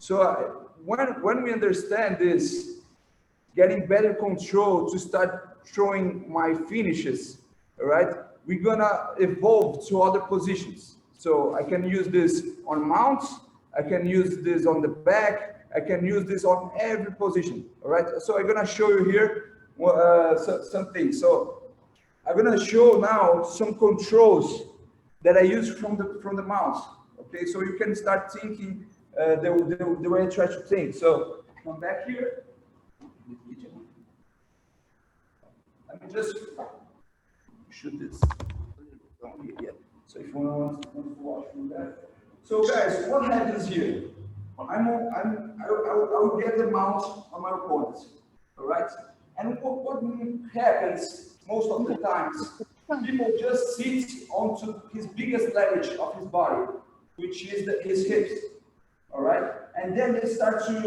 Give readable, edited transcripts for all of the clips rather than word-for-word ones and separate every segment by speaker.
Speaker 1: So when we understand this, getting better control to start throwing my finishes, all right, we're gonna evolve to other positions. So I can use this on mounts, I can use this on the back, I can use this on every position, all right? So I'm gonna show you here some things. So I'm gonna show now some controls that I use from the mouse, okay? So you can start thinking the way I try to think. So come back here. Let me just shoot this. So if you want to watch from that. So guys, what happens here? I will get the mouse on my opponent, all right? And what happens most of the times, people just sit onto his biggest leverage of his body, which is his hips, all right? And then they start to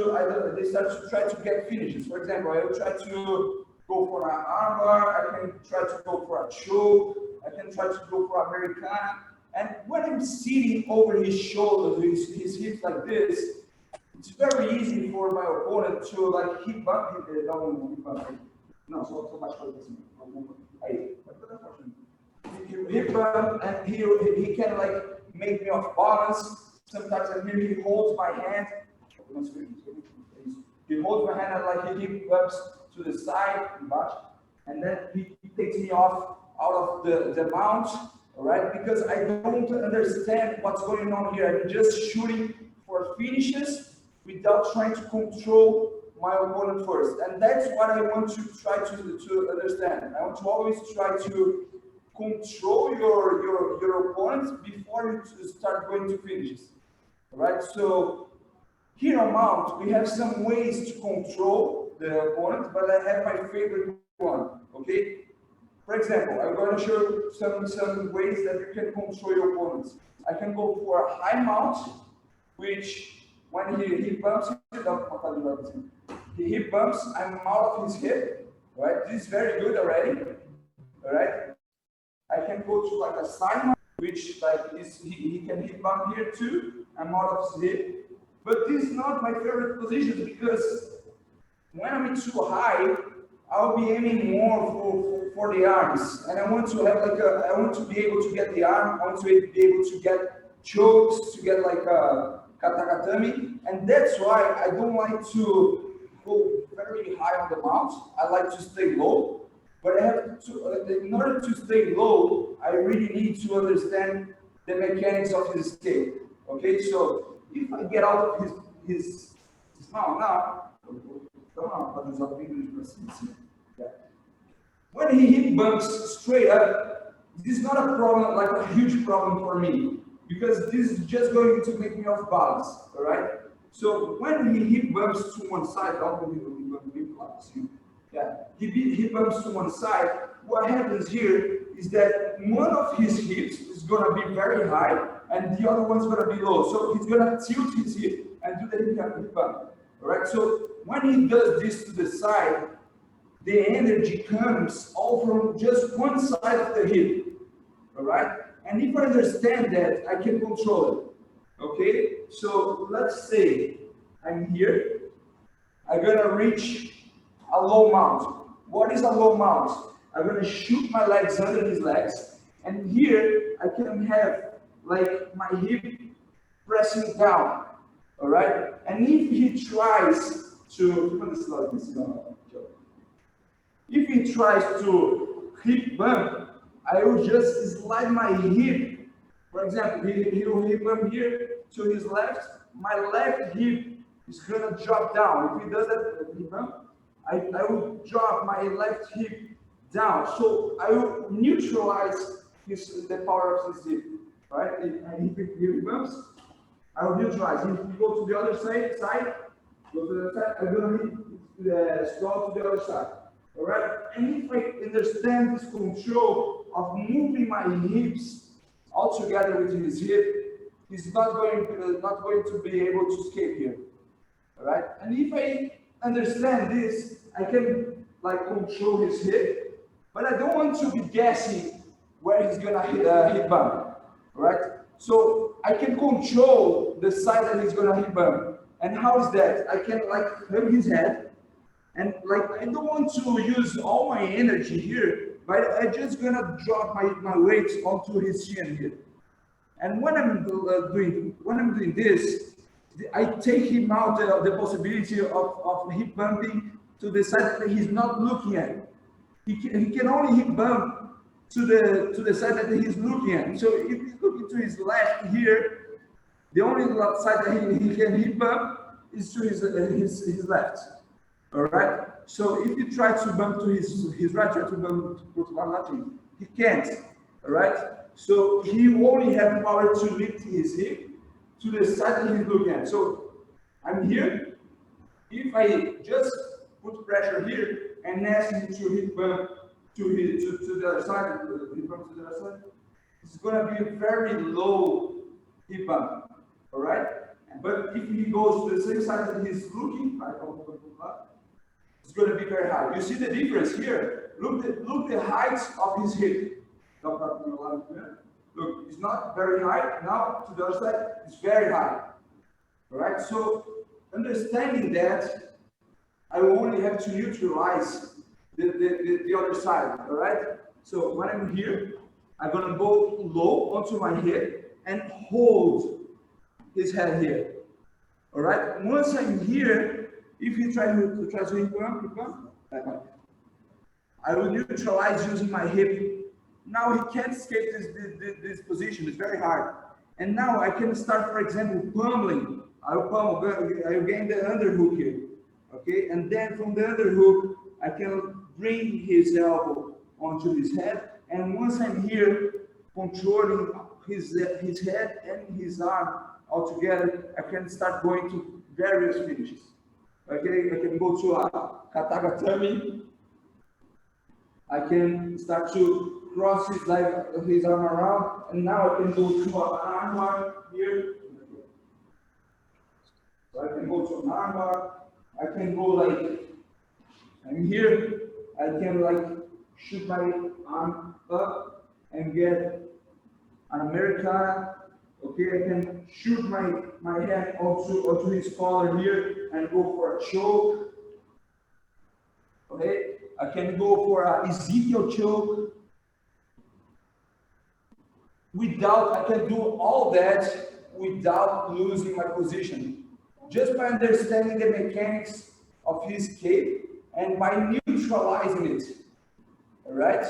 Speaker 1: try to get finishes. For example, I will try to go for an armbar, I can try to go for a choke, I can try to go for Americana. And when I'm sitting over his shoulders, his hips like this, it's very easy for my opponent to like hip bump, no, so much for this. He hip bump and he can like make me off balance. Sometimes I hear he holds my hand. He holds my hand and like he hip bumps to the side, and then he takes me off out of the mount, all right? Because I don't understand what's going on here. I'm just shooting for finishes without trying to control my opponent first. And that's what I want to try to understand. I want to always try to control your opponent before you start going to finishes, all right? So here on mount, we have some ways to control the opponent, but I have my favorite one, okay? For example, I'm going to show you some ways that you can control your opponents. I can go for a high mount, which when he bumps, he bumps, I'm out of his hip, right? This is very good already, all right? I can go to like a side mount, which like he can hip bump here too. I'm out of his hip, but this is not my favorite position because when I'm too high, I'll be aiming more for the arms, and I want to have like I want to be able to get the arm, I want to be able to get chokes, to get like a katakatami, and that's why I don't like to go very high on the mount. I like to stay low, but I have to, in order to stay low, I really need to understand the mechanics of his escape. Okay, so if I get out of his now. When he hip bumps straight up, this is not a problem, like a huge problem for me, because this is just going to make me off balance, all right? So when he hip bumps to one side, he bumps to one side, what happens here is that one of his hips is going to be very high and the other one's going to be low. So he's going to tilt his hip and do the hip bump. All right, so when he does this to the side, the energy comes all from just one side of the hip, all right? And if I understand that, I can control it, okay? So let's say I'm here, I'm gonna reach a low mount. What is a low mount? I'm gonna shoot my legs under his legs, and here I can have like my hip pressing down. All right, and if he tries to, if he tries to hip bump, I will just slide my hip. For example, he will hip bump here to his left. My left hip is gonna drop down. If he does that hip bump, I will drop my left hip down. So I will neutralize the power of his hip. Right, and if he bumps, I will neutralize. If you go to the other side, go to the other side, I'm going to scroll to the other side. All right? And if I understand this control of moving my hips all together with his hip, he's not going to be able to escape here. All right? And if I understand this, I can like control his hip, but I don't want to be guessing where he's going to hit bump. All right? So I can control the side that he's going to hip bump. And how is that? I can like hug his head, and like I don't want to use all my energy here, but I'm just gonna drop my weight onto his chin here. And when I'm doing this, I take him out of the possibility of hip bumping to the side that he's not looking at. He can only hip bump to the side that he's looking at. So if he's looking to his left here, the only side that he can hip bump is to his left. All right. So if you try to bump to his right, try to bump to nothing, he can't. All right. So he only has power to lift his hip to the side that he's looking at. So I'm here. If I just put pressure here and ask him to hip bump to the other side, hip bump to the other side, it's gonna be a very low hip bump. All right. But if he goes to the same side that he's looking, it's going to be very high. You see the difference here? Look the height of his hip. Look, it's not very high. Now to the other side, it's very high. All right. So understanding that, I will only have to neutralize the other side. All right. So when I'm here, I'm going to go low onto my hip and hold his head here. All right. Once I'm here, if he tries to hip bump, I will neutralize using my hip. Now he can't escape this position. It's very hard. And now I can start, for example, pummeling. I will gain the underhook here. Okay. And then from the underhook, I can bring his elbow onto his head. And once I'm here, controlling his head and his arm all together, I can start going to various finishes. Okay, I can go to a katagatami. I can start to cross his arm around, and now I can go to an armbar here. So I can go to an armbar. I can go like I'm here. I can like shoot my arm up and get an Americana. Okay, I can shoot my hand onto his collar here and go for a choke. Okay, I can go for a Ezekiel choke. I can do all that without losing my position. Just by understanding the mechanics of his cape and by neutralizing it. All right?